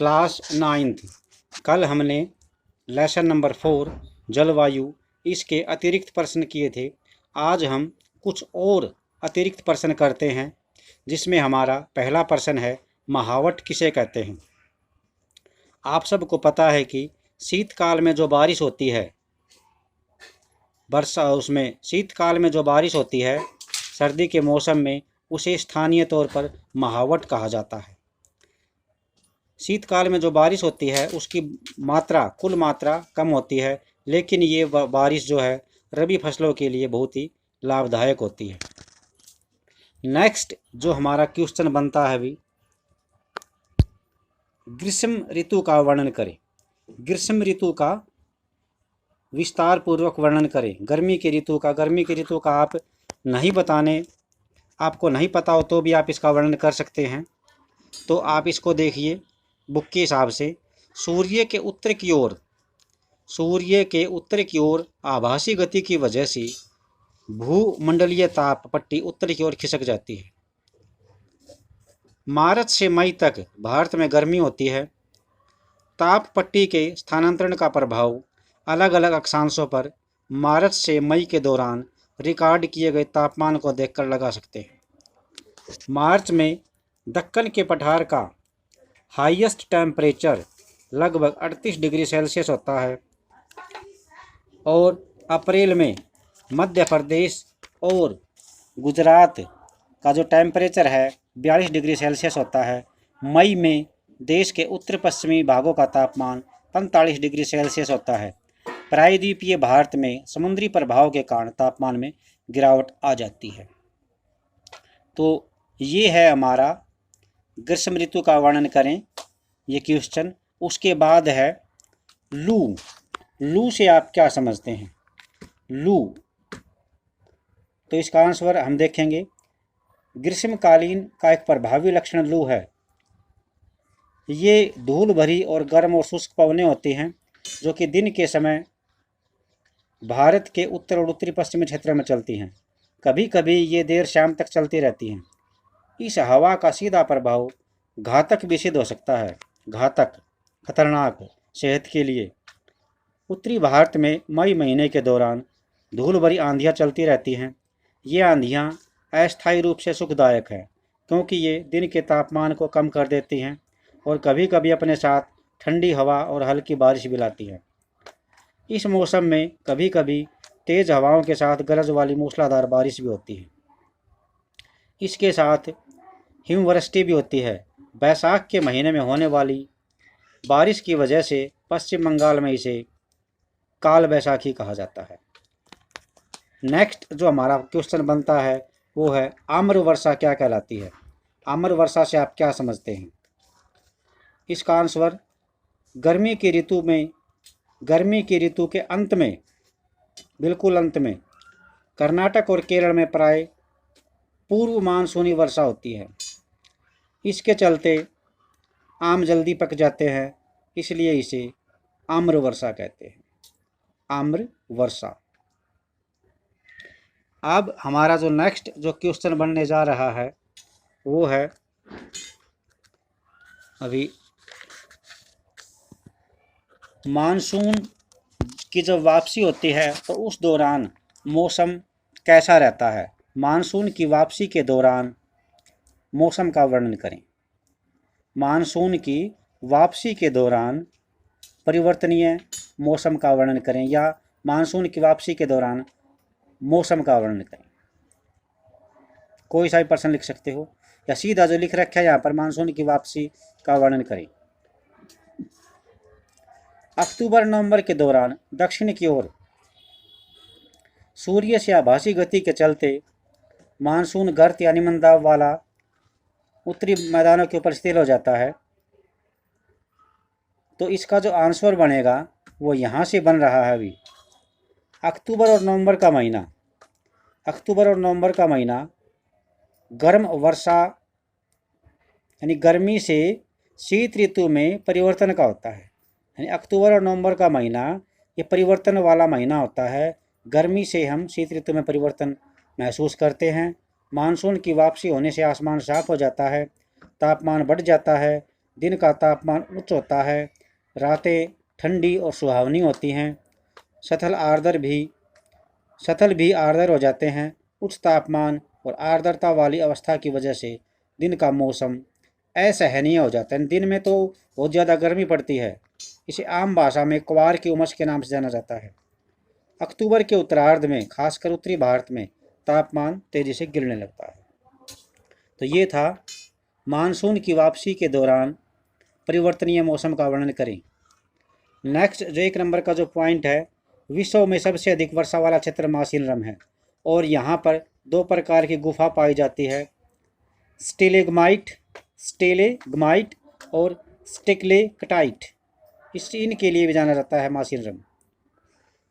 Class 9th। कल हमने lesson number 4 जलवायु इसके अतिरिक्त प्रश्न किए थे। आज हम कुछ और अतिरिक्त प्रश्न करते हैं, जिसमें हमारा पहला प्रश्न है महावट किसे कहते हैं। आप सबको पता है कि शीतकाल में जो बारिश होती है, शीतकाल में जो बारिश होती है सर्दी के मौसम में, उसे स्थानीय तौर पर महावट कहा जाता है। शीतकाल में जो बारिश होती है उसकी कुल मात्रा कम होती है, लेकिन ये बारिश जो है रबी फसलों के लिए बहुत ही लाभदायक होती है। नेक्स्ट जो हमारा क्वेश्चन बनता है भी, ग्रीष्म ऋतु का वर्णन करें। ग्रीष्म ऋतु का विस्तार पूर्वक वर्णन करें। गर्मी के ऋतु का आप आपको नहीं पता हो तो भी आप इसका वर्णन कर सकते हैं। तो आप इसको देखिए बुक के हिसाब से, सूर्य के उत्तर की ओर आभासी गति की वजह से भूमंडलीय ताप पट्टी उत्तर की ओर खिसक जाती है। मार्च से मई तक भारत में गर्मी होती है। ताप पट्टी के स्थानांतरण का प्रभाव अलग अलग अक्षांशों पर मार्च से मई के दौरान रिकॉर्ड किए गए तापमान को देखकर लगा सकते हैं। मार्च में दक्कन के पठार का हाईएस्ट टेम्परेचर लगभग 38 डिग्री सेल्सियस होता है और अप्रैल में मध्य प्रदेश और गुजरात का जो टेम्परेचर है 42 डिग्री सेल्सियस होता है। मई में देश के उत्तर पश्चिमी भागों का तापमान 45 डिग्री सेल्सियस होता है। प्रायद्वीपीय भारत में समुद्री प्रभाव के कारण तापमान में गिरावट आ जाती है। तो ये है हमारा ग्रीष्म ऋतु का वर्णन करें ये क्वेश्चन। उसके बाद है लू से आप क्या समझते हैं। लू, तो इसका आंसर हम देखेंगे। ग्रीष्मकालीन का एक प्रभावी लक्षण लू है। ये धूल भरी और गर्म और शुष्क पवनें होती हैं जो कि दिन के समय भारत के उत्तर और उत्तरी पश्चिमी क्षेत्र में चलती हैं। कभी कभी ये देर शाम तक चलती रहती हैं। इस हवा का सीधा प्रभाव घातक भी सिद्ध हो सकता है, खतरनाक सेहत के लिए। उत्तरी भारत में मई महीने के दौरान धूल भरी आंधियाँ चलती रहती हैं। ये आंधियाँ अस्थायी रूप से सुखदायक हैं क्योंकि ये दिन के तापमान को कम कर देती हैं और कभी कभी अपने साथ ठंडी हवा और हल्की बारिश भी लाती हैं। इस मौसम में कभी कभी तेज़ हवाओं के साथ गरज वाली मूसलाधार बारिश भी होती है। इसके साथ हिमवृष्टि भी होती है। बैसाख के महीने में होने वाली बारिश की वजह से पश्चिम बंगाल में इसे काल बैसाखी कहा जाता है। नेक्स्ट जो हमारा क्वेश्चन बनता है वो है आम्र वर्षा क्या कहलाती है। आम्र वर्षा से आप क्या समझते हैं। इसका आंसर गर्मी की ऋतु के अंत में, बिल्कुल अंत में कर्नाटक और केरल में प्राय पूर्व मानसूनी वर्षा होती है। इसके चलते आम जल्दी पक जाते हैं, इसलिए इसे आम्र वर्षा कहते हैं। आम्र वर्षा। अब हमारा जो नेक्स्ट जो क्वेश्चन बनने जा रहा है वो है, अभी मानसून की जब वापसी होती है तो उस दौरान मौसम कैसा रहता है। मानसून की वापसी के दौरान मौसम का वर्णन करें। मानसून की वापसी के दौरान परिवर्तनीय मौसम का वर्णन करें, या मानसून की वापसी के दौरान मौसम का वर्णन करें। कोई सा भी प्रश्न लिख सकते हो, या सीधा जो लिख रखा है यहाँ पर मानसून की वापसी का वर्णन करें। अक्टूबर नवंबर के दौरान दक्षिण की ओर सूर्य से आभासी गति के चलते मानसून गर्त या निम्न दाब वाला उत्तरी मैदानों के ऊपर स्थिर हो जाता है। तो इसका जो आंसर बनेगा वो यहाँ से बन रहा है। अभी अक्टूबर और नवंबर का महीना गर्म वर्षा यानी गर्मी से शीत ऋतु में परिवर्तन का होता है। यानी अक्टूबर और नवंबर का महीना ये परिवर्तन वाला महीना होता है। गर्मी से हम शीत ऋतु में परिवर्तन महसूस करते हैं। मानसून की वापसी होने से आसमान साफ हो जाता है, तापमान बढ़ जाता है, दिन का तापमान उच्च होता है, रातें ठंडी और सुहावनी होती हैं, सतल भी आर्द्र हो जाते हैं। उच्च तापमान और आर्द्रता वाली अवस्था की वजह से दिन का मौसम असहनीय हो जाता है। दिन में तो बहुत ज़्यादा गर्मी पड़ती है। इसे आम भाषा में क्वार की उमस के नाम से जाना जाता है। अक्टूबर के उत्तरार्ध में खासकर उत्तरी भारत में तापमान तेजी से गिरने लगता है। तो ये था मानसून की वापसी के दौरान परिवर्तनीय मौसम का वर्णन करें। नेक्स्ट जो 1 नंबर का जो पॉइंट है, विश्व में सबसे अधिक वर्षा वाला क्षेत्र मासिनरम है और यहाँ पर 2 प्रकार की गुफा पाई जाती है, स्टेलेग्माइट और स्टिकलेक्टाइट। इनके लिए भी जाना जाता है मासिनरम।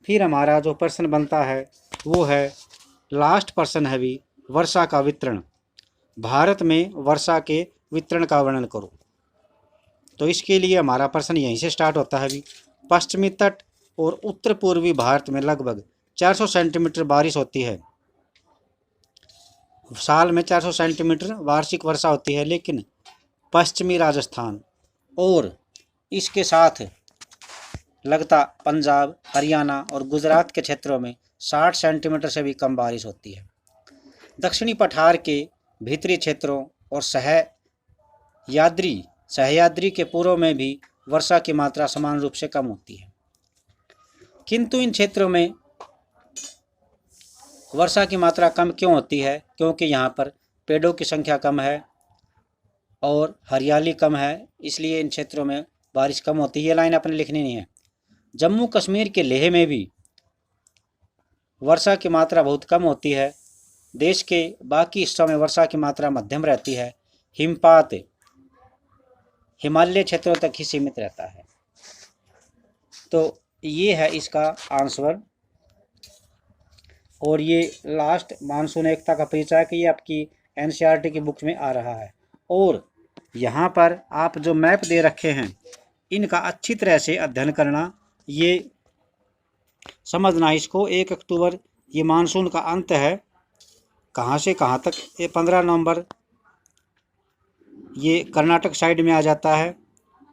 फिर हमारा जो प्रश्न बनता है वो है लास्ट प्रश्न है भी, वर्षा का वितरण। भारत में वर्षा के वितरण का वर्णन करो। तो इसके लिए हमारा प्रश्न यहीं से स्टार्ट होता है भी। पश्चिमी तट और उत्तर पूर्वी भारत में लगभग 400 सेंटीमीटर बारिश होती है। साल में 400 सेंटीमीटर वार्षिक वर्षा होती है, लेकिन पश्चिमी राजस्थान और इसके साथ लगता पंजाब, हरियाणा और गुजरात के क्षेत्रों में 60 सेंटीमीटर से भी कम बारिश होती है। दक्षिणी पठार के भीतरी क्षेत्रों और सह्याद्री के पूर्व में भी वर्षा की मात्रा समान रूप से कम होती है, किंतु इन क्षेत्रों में वर्षा की मात्रा कम क्यों होती है? क्योंकि यहाँ पर पेड़ों की संख्या कम है और हरियाली कम है, इसलिए इन क्षेत्रों में बारिश कम होती है। ये लाइन अपने लिखनी नहीं है। जम्मू कश्मीर के लेह में भी वर्षा की मात्रा बहुत कम होती है। देश के बाकी हिस्सों में वर्षा की मात्रा मध्यम रहती है। हिमपात हिमालय क्षेत्रों तक ही सीमित रहता है। तो ये है इसका आंसर। और ये लास्ट मानसून एकता का परिचय कि ये आपकी एनसीईआरटी की बुक में आ रहा है। और यहाँ पर आप जो मैप दे रखे हैं इनका अच्छी तरह से अध्ययन करना, ये समझना इसको। 1 अक्टूबर ये मानसून का अंत है, कहाँ से कहाँ तक। ये 15 नवंबर ये कर्नाटक साइड में आ जाता है।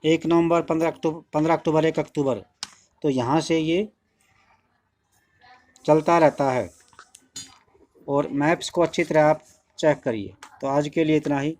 1 नवंबर 15 अक्टूबर 1 अक्टूबर, तो यहाँ से ये चलता रहता है। और मैप्स को अच्छी तरह आप चेक करिए। तो आज के लिए इतना ही।